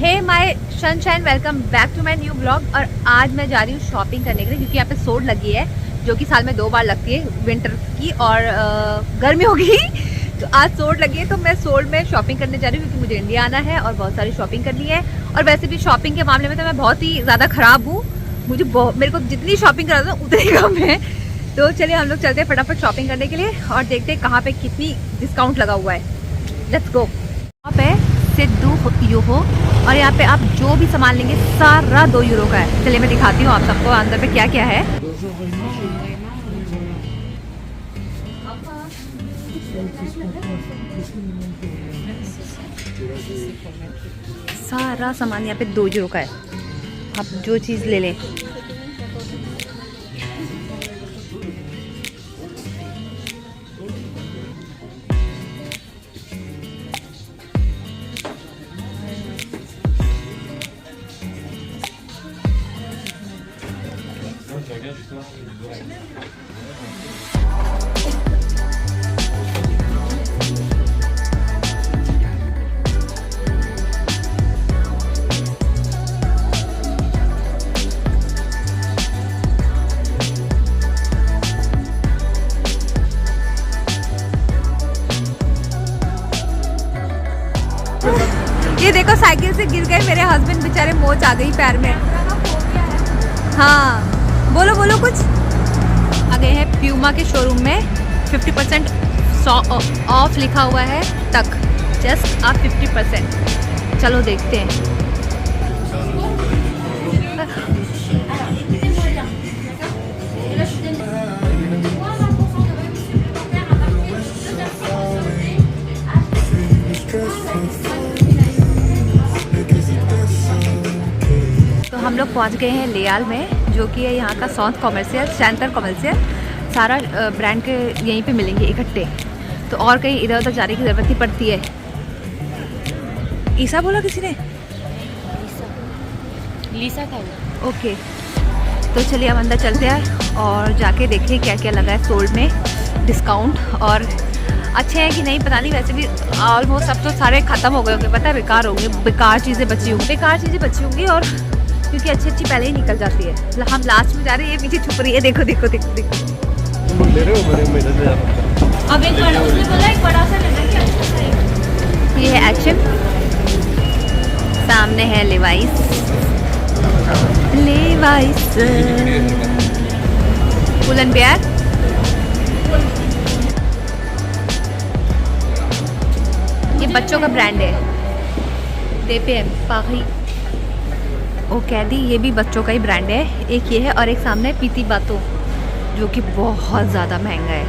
Hey my sunshine, welcome back to my new blog. और आज मैं जा रही हूँ शॉपिंग करने के लिए, क्योंकि यहाँ पे सोल लगी है जो कि साल में 2 बार लगती है, विंटर की और गर्मी होगी। तो आज सोल लगी है तो मैं सोल में शॉपिंग करने जा रही हूँ, क्योंकि मुझे इंडिया आना है और बहुत सारी शॉपिंग करनी है। और वैसे भी शॉपिंग के मामले में तो मैं बहुत ही ज़्यादा ख़राब हूँ, मेरे को जितनी शॉपिंग करा दो उतनी कम है। तो चलिए हम लोग चलते हैं फटाफट शॉपिंग करने के लिए और देखते हैं कहाँ पे कितनी डिस्काउंट लगा हुआ है। Let's go. यहाँ पे सिद्धू यूहो और यहाँ पे आप जो भी सामान लेंगे सारा 2 यूरो का है। चलिए मैं दिखाती हूँ आप सबको अंदर पे क्या क्या है। सारा सामान यहाँ पे 2 यूरो का है, आप जो चीज़ ले लें। ये देखो साइकिल से गिर गए मेरे हस्बैंड, बेचारे मोच आ गई पैर में। हाँ बोलो बोलो कुछ। आ गए हैं प्यूमा के शोरूम में, 50% ऑफ लिखा हुआ है तक, जस्ट आप 50%। चलो देखते हैं। हम लोग पहुंच गए हैं लेआल में, जो कि है यहाँ का साउथ कॉमर्शियल सेंटर कॉमर्शियल। सारा ब्रांड के यहीं पे मिलेंगे इकट्ठे, तो और कहीं इधर उधर जाने की ज़रूरत नहीं पड़ती है। ईसा बोला किसी ने? लीसा का ओके, तो चलिए हम अंदर चलते हैं और जाके देखिए क्या क्या लगा है सोल्ड में डिस्काउंट। और अच्छे हैं कि नहीं पता नहीं, वैसे भी ऑलमोस्ट सब तो सारे ख़त्म हो गए होंगे, पता है बेकार होंगे, बेकार चीज़ें बची होंगी और क्योंकि अच्छी अच्छी पहले ही निकल जाती है। मतलब हम लास्ट में जा रहे हैं, ये पीछे छुप रही है। देखो देखो देखो देखो, ले रहे हो मेरे अब एक बड़ा, उसने बोला एक बड़ा सा लेना क्या अच्छा है। ये है एचएम, सामने है लेवाइस पुल एंड बेयर। ये बच्चों का ब्रांड है, देपेम पाही ओ कैदी, ये भी बच्चों का ही ब्रांड है। एक ये है और एक सामने पीती बातों, जो कि बहुत ज़्यादा महंगा है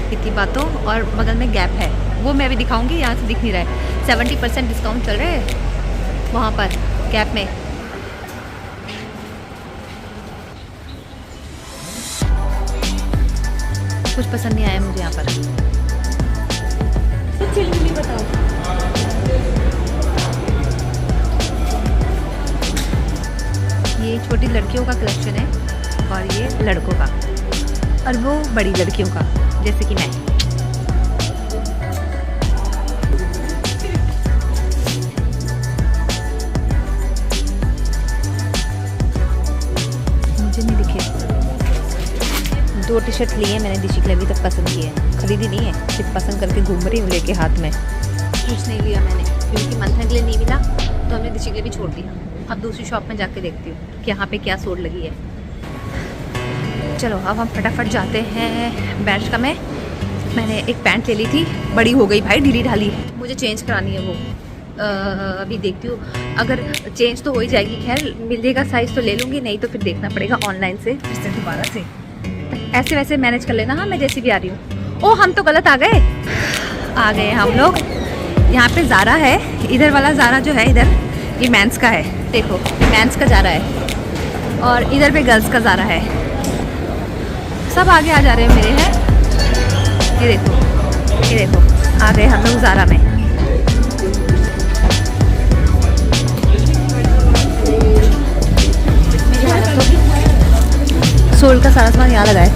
पीती बातों। और बगल में गैप है, वो मैं अभी दिखाऊंगी, यहाँ से दिख नहीं रहा है। 70% डिस्काउंट चल रहा है वहाँ पर गैप में। कुछ पसंद नहीं आया मुझे यहाँ पर। तो चिलमुली बताओ। ये छोटी लड़कियों का कलेक्शन है और ये लड़कों का, और वो बड़ी लड़कियों का, जैसे कि मैं। मुझे नहीं दिखे। 2 टी-शर्ट लिए मैंने, दिशी के लिए अभी तक पसंद किए हैं, खरीदी नहीं है, सिर्फ पसंद करके घूम रही हूँ लेके हाथ में। कुछ नहीं लिया मैंने, क्योंकि मंथन के लिए नहीं मिला तो हमने दिशी के लिए भी छोड़ दिया। अब दूसरी शॉप में जाके देखती हूँ कि यहाँ पे क्या सोल लगी है। चलो अब हम फटाफट जाते हैं। बैच का मैंने एक पैंट ले ली थी, बड़ी हो गई भाई, ढीली ढाली, मुझे चेंज करानी है वो। अभी देखती हूँ, अगर चेंज तो हो ही जाएगी, खैर मिलेगा साइज़ तो ले लूँगी, नहीं तो फिर देखना पड़ेगा ऑनलाइन से फिर से दोबारा से। ऐसे वैसे मैनेज कर लेना। हाँ मैं जैसी भी आ रही हूँ। ओ हम तो गलत आ गए हम लोग। यहाँ पे ज़ारा है, इधर वाला ज़ारा जो है इधर, ये मेंस का है। देखो मेंस का ज़ारा है और इधर पे गर्ल्स का ज़ारा है। सब आगे आ जा रहे हैं मेरे हैं। ये देखो आ गए हम लोग ज़ारा में। सोल का सारा सामान यहाँ लगा है।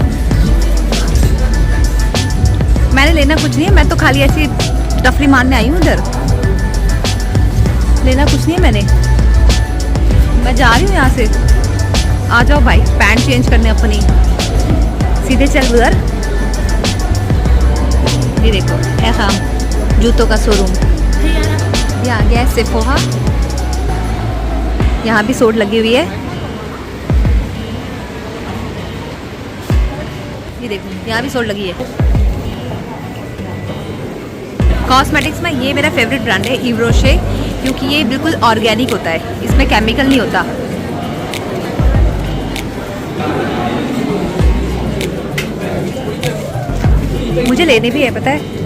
मैंने लेना कुछ नहीं है, मैं तो खाली ऐसी टफरी मारने आई हूँ उधर। लेना कुछ नहीं है मैंने, मैं जा रही हूँ यहाँ से। आ जाओ भाई पैंट चेंज करने अपनी, सीधे चल उधर। ये देखो ऐसा जूतों का शोरूम, ये आ गया है सेफोहा। यहाँ भी सोट लगी हुई है, ये देखो यहाँ भी सोट लगी है। कॉस्मेटिक्स में ये मेरा फेवरेट ब्रांड है इव रोशे, क्योंकि ये बिल्कुल ऑर्गेनिक होता है, इसमें केमिकल नहीं होता। मुझे लेने भी है पता है।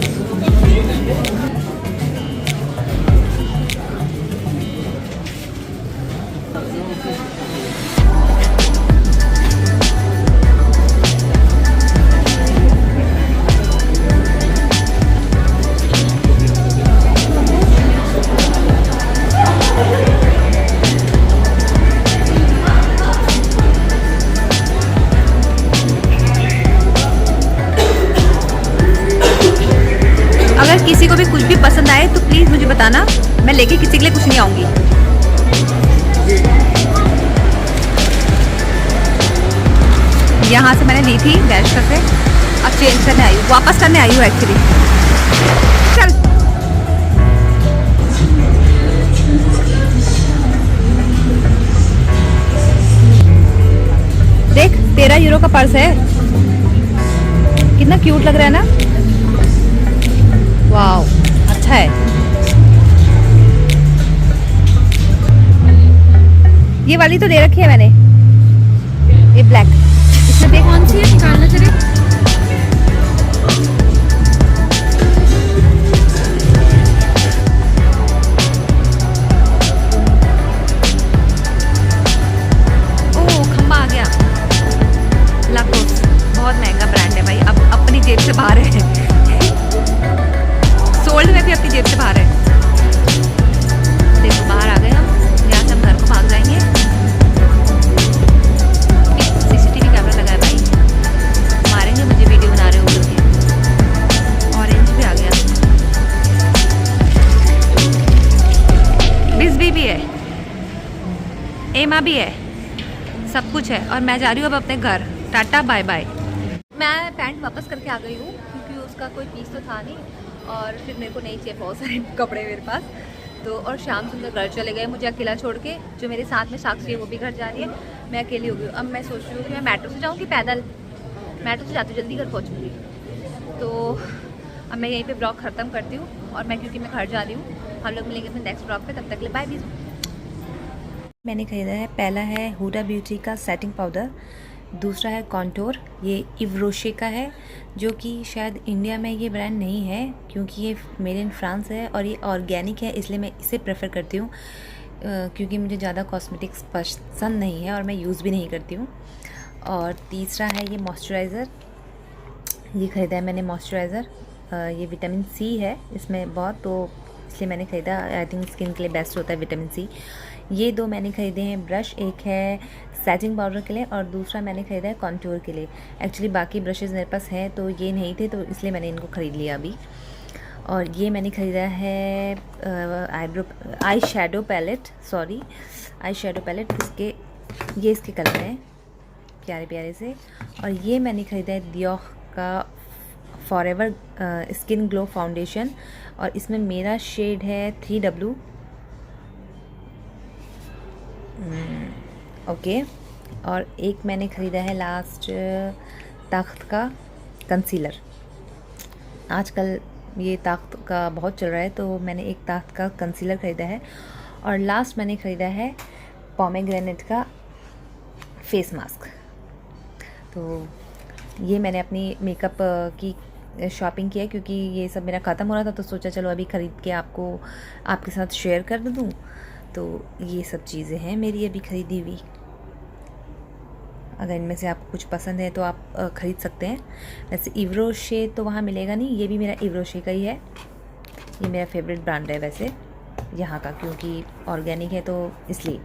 अगर किसी को भी कुछ भी पसंद आए तो प्लीज़ मुझे बताना, मैं लेके किसी के लिए कुछ नहीं आऊँगी। यहाँ से मैंने ली थी वैष्णव से, अब चेंज करने आई हूँ, वापस करने आई हूँ एक्चुअली। चल देख 13 यूरो का पर्स है, कितना क्यूट लग रहा है ना। वाओ अच्छा है। ये वाली तो दे रखी है मैंने, ये ब्लैक। इसमें देख कौन सी है, निकालना चले। ओह खम्बा आ गया। लाकोस बहुत महंगा ब्रांड है भाई, अब अपनी जेब से बाहर है। सोल्ड में भी अपनी जेब से बाहर है। देखो बाहर आ गए हम, यहाँ से हम घर को भाग जाएंगे। सीसीटीवी कैमरा लगा है भाई, मारेंगे मुझे वीडियो बना रहे हो उधर के। ऑरेंज भी आ गया, बिस्बी भी है, एमा भी है, सब कुछ है। और मैं जा रही हूँ अब अपने घर, टाटा बाय बाय। मैं पैंट वापस करके आ गई हूँ क्योंकि उसका कोई पीस तो था नहीं, और फिर मेरे को नहीं चाहिए बहुत सारे कपड़े मेरे पास तो। और शाम सुंदर घर चले गए मुझे अकेला छोड़ के, जो मेरे साथ में साक्षी है वो भी घर जा रही है, मैं अकेली हो गई हूँ। अब मैं सोच रही हूँ कि मैं मेट्रो से जाऊँ कि पैदल। मेट्रो से जाती हूँ जल्दी घर पहुँचूँगी। तो अब मैं यहीं पे ब्लॉग ख़त्म करती हूँ, और मैं क्योंकि मैं घर जा रही हूँ। हम लोग मिलेंगे अपने नेक्स्ट ब्लॉग पे, तब तक के लिए बाय। मैंने खरीदा है, पहला है हुडा ब्यूटी का सेटिंग पाउडर, दूसरा है कॉन्टोर, ये इव रोशे का है, जो कि शायद इंडिया में ये ब्रांड नहीं है क्योंकि ये मेड इन फ्रांस है और ये ऑर्गेनिक है, इसलिए मैं इसे प्रेफर करती हूँ क्योंकि मुझे ज़्यादा कॉस्मेटिक्स पसंद नहीं है और मैं यूज़ भी नहीं करती हूँ। और तीसरा है ये मॉइस्चराइज़र, ये ख़रीदा है मैंने मॉइस्चराइज़र, ये विटामिन सी है इसमें बहुत, तो इसलिए मैंने ख़रीदा। आई थिंक स्किन के लिए बेस्ट होता है विटामिन सी। ये दो मैंने ख़रीदे हैं ब्रश, एक है सेटिंग पाउडर के लिए और दूसरा मैंने ख़रीदा है कॉन्टूर के लिए। एक्चुअली बाकी ब्रशेज़ मेरे पास हैं तो ये नहीं थे, तो इसलिए मैंने इनको ख़रीद लिया अभी। और ये मैंने ख़रीदा है आई शेडो पैलेट, इसके ये इसके कलर हैं प्यारे प्यारे से। और ये मैंने ख़रीदा है दियोह का फॉरएवर स्किन ग्लो फाउंडेशन, और इसमें मेरा शेड है 3W। ओके। और एक मैंने ख़रीदा है लास्ट ताकत का कंसीलर, आजकल ये ताकत का बहुत चल रहा है तो मैंने एक ताकत का कंसीलर ख़रीदा है। और लास्ट मैंने ख़रीदा है पोमेग्रेनेट का फेस मास्क। तो ये मैंने अपनी मेकअप की शॉपिंग किया क्योंकि ये सब मेरा ख़त्म हो रहा था, तो सोचा चलो अभी ख़रीद के आपके साथ शेयर कर दूँ। तो ये सब चीज़ें हैं मेरी अभी ख़रीदी हुई। अगर इनमें से आपको कुछ पसंद है तो आप ख़रीद सकते हैं। वैसे इव रोशे तो वहाँ मिलेगा नहीं, ये भी मेरा इव रोशे का ही है। ये मेरा फेवरेट ब्रांड है वैसे यहाँ का, क्योंकि ऑर्गेनिक है तो इसलिए।